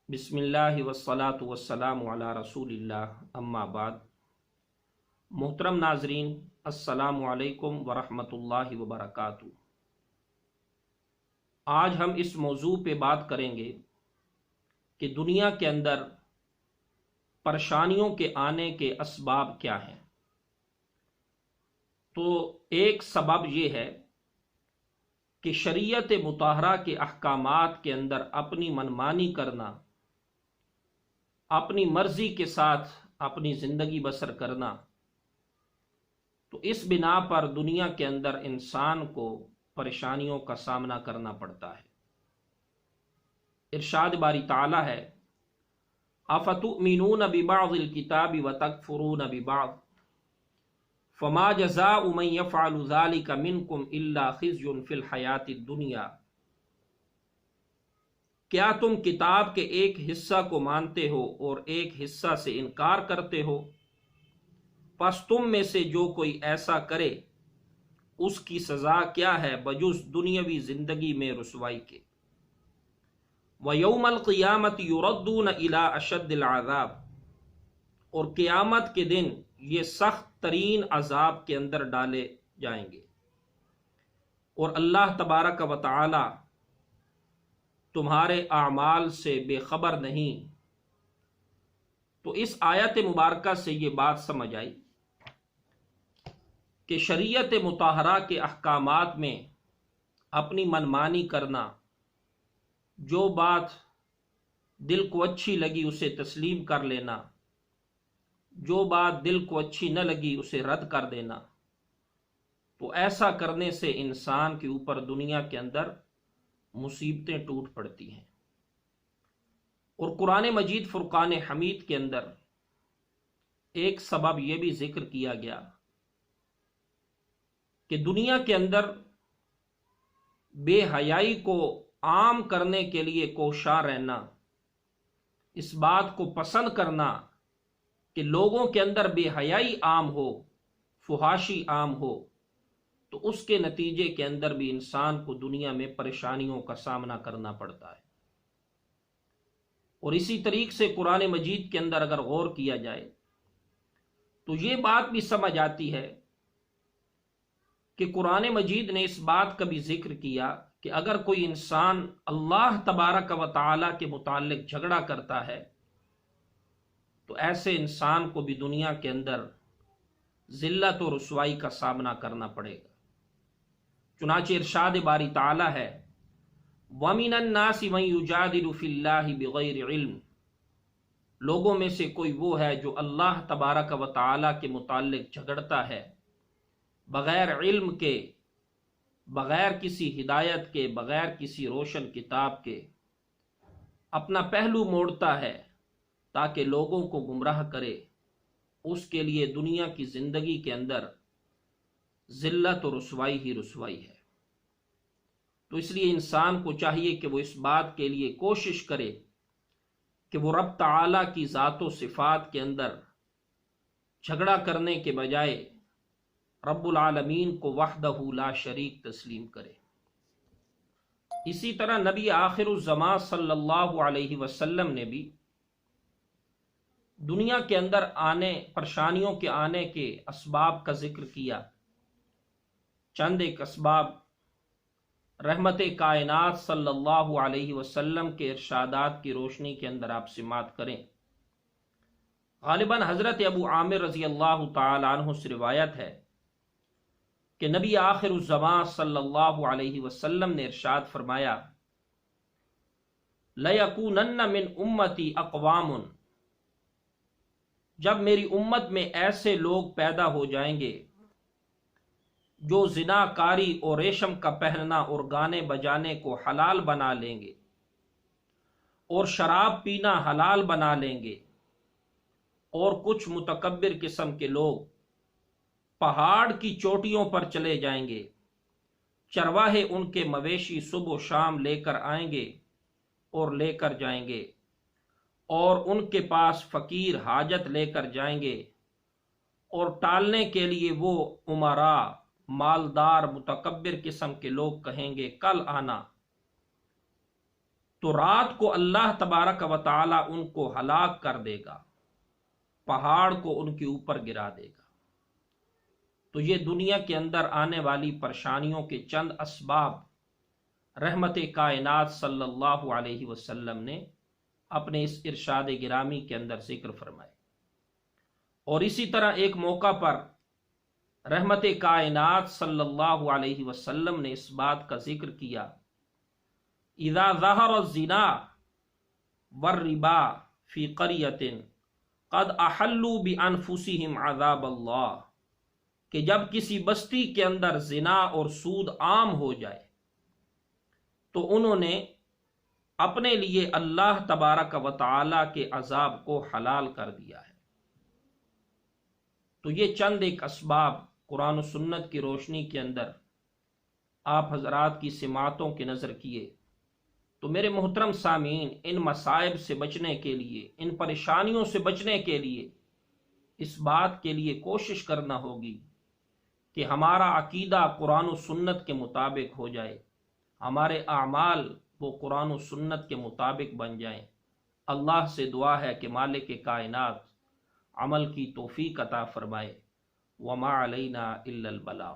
بسم اللہ والصلاة والسلام علی رسول اللہ اما بعد۔ محترم ناظرین، السلام علیکم ورحمۃ اللہ وبرکاتہ۔ آج ہم اس موضوع پہ بات کریں گے کہ دنیا کے اندر پریشانیوں کے آنے کے اسباب کیا ہیں۔ تو ایک سبب یہ ہے کہ شریعت مطہرہ کے احکامات کے اندر اپنی منمانی کرنا، اپنی مرضی کے ساتھ اپنی زندگی بسر کرنا، تو اس بنا پر دنیا کے اندر انسان کو پریشانیوں کا سامنا کرنا پڑتا ہے۔ ارشاد باری تعالی ہے، افتؤمنون ببعض الکتاب وتکفرون ببعض فما جزاء من يفعل ذلك منكم الا خزي في الحیاة الدنیا۔ کیا تم کتاب کے ایک حصہ کو مانتے ہو اور ایک حصہ سے انکار کرتے ہو؟ پس تم میں سے جو کوئی ایسا کرے اس کی سزا کیا ہے بجز دنیاوی زندگی میں رسوائی کے۔ وَيَوْمَ الْقِيَامَةِ يُرَدُّونَ إِلَىٰ أَشَدِّ الْعَذَابِ، اور قیامت کے دن یہ سخت ترین عذاب کے اندر ڈالے جائیں گے، اور اللہ تبارک و تعالی تمہارے اعمال سے بے خبر نہیں۔ تو اس آیت مبارکہ سے یہ بات سمجھ آئی کہ شریعت مطہرہ کے احکامات میں اپنی منمانی کرنا، جو بات دل کو اچھی لگی اسے تسلیم کر لینا، جو بات دل کو اچھی نہ لگی اسے رد کر دینا، تو ایسا کرنے سے انسان کے اوپر دنیا کے اندر مصیبتیں ٹوٹ پڑتی ہیں۔ اور قرآن مجید فرقان حمید کے اندر ایک سبب یہ بھی ذکر کیا گیا کہ دنیا کے اندر بے حیائی کو عام کرنے کے لیے کوشاں رہنا، اس بات کو پسند کرنا کہ لوگوں کے اندر بے حیائی عام ہو، فحاشی عام ہو، تو اس کے نتیجے کے اندر بھی انسان کو دنیا میں پریشانیوں کا سامنا کرنا پڑتا ہے۔ اور اسی طریقے سے قرآن مجید کے اندر اگر غور کیا جائے تو یہ بات بھی سمجھ آتی ہے کہ قرآن مجید نے اس بات کا بھی ذکر کیا کہ اگر کوئی انسان اللہ تبارک و تعالی کے متعلق جھگڑا کرتا ہے تو ایسے انسان کو بھی دنیا کے اندر ذلت و رسوائی کا سامنا کرنا پڑے گا۔ چنانچہ ارشاد باری تعالی ہے، وَمِنَ النَّاسِ مَن يُجَادِلُ فِي اللَّهِ بِغَيْرِ عِلْمٍ، لوگوں میں سے کوئی وہ ہے جو اللہ تبارک و تعالی کے متعلق جھگڑتا ہے بغیر علم کے، بغیر کسی ہدایت کے، بغیر کسی روشن کتاب کے، اپنا پہلو موڑتا ہے تاکہ لوگوں کو گمراہ کرے۔ اس کے لیے دنیا کی زندگی کے اندر ذلت و رسوائی ہی رسوائی ہے۔ تو اس لیے انسان کو چاہیے کہ وہ اس بات کے لیے کوشش کرے کہ وہ رب تعالی کی ذات و صفات کے اندر جھگڑا کرنے کے بجائے رب العالمین کو وحدہ لا شریک تسلیم کرے۔ اسی طرح نبی آخر الزمان صلی اللہ علیہ وسلم نے بھی دنیا کے اندر پریشانیوں کے آنے کے اسباب کا ذکر کیا۔ چند ایک اسباب رحمت کائنات صلی اللہ علیہ وسلم کے ارشادات کی روشنی کے اندر آپ سماعت کریں۔ غالباً حضرت ابو عامر رضی اللہ تعالی عنہ سے روایت ہے کہ نبی آخر الزمان صلی اللہ علیہ وسلم نے ارشاد فرمایا، لَيَكُونَنَّ مِنْ أُمَّتِي أَقْوَامٌ، جب میری امت میں ایسے لوگ پیدا ہو جائیں گے جو زنا کاری اور ریشم کا پہننا اور گانے بجانے کو حلال بنا لیں گے اور شراب پینا حلال بنا لیں گے، اور کچھ متکبر قسم کے لوگ پہاڑ کی چوٹیوں پر چلے جائیں گے، چرواہے ان کے مویشی صبح و شام لے کر آئیں گے اور لے کر جائیں گے، اور ان کے پاس فقیر حاجت لے کر جائیں گے، اور ٹالنے کے لیے وہ امراء مالدار متکبر قسم کے لوگ کہیں گے کل آنا، تو رات کو اللہ تبارک و تعالی ان کو ہلاک کر دے گا، پہاڑ کو ان کے اوپر گرا دے گا۔ تو یہ دنیا کے اندر آنے والی پریشانیوں کے چند اسباب رحمت کائنات صلی اللہ علیہ وسلم نے اپنے اس ارشاد گرامی کے اندر ذکر فرمائے۔ اور اسی طرح ایک موقع پر رحمت کائنات صلی اللہ علیہ وسلم نے اس بات کا ذکر کیا، اذا ظہر الزنا والربا فی قریۃ قد احلوا بانفسہم عذاب اللہ، کہ جب کسی بستی کے اندر زنا اور سود عام ہو جائے تو انہوں نے اپنے لیے اللہ تبارک و تعالی کے عذاب کو حلال کر دیا ہے۔ تو یہ چند ایک اسباب قرآن و سنت کی روشنی کے اندر آپ حضرات کی سماعتوں کے نظر کیے تو میرے محترم سامعین، ان مصائب سے بچنے کے لیے، ان پریشانیوں سے بچنے کے لیے اس بات کے لیے کوشش کرنا ہوگی کہ ہمارا عقیدہ قرآن و سنت کے مطابق ہو جائے، ہمارے اعمال وہ قرآن و سنت کے مطابق بن جائیں۔ اللہ سے دعا ہے کہ مالک کائنات عمل کی توفیق عطا فرمائے۔ وما علینا الا البلاغ۔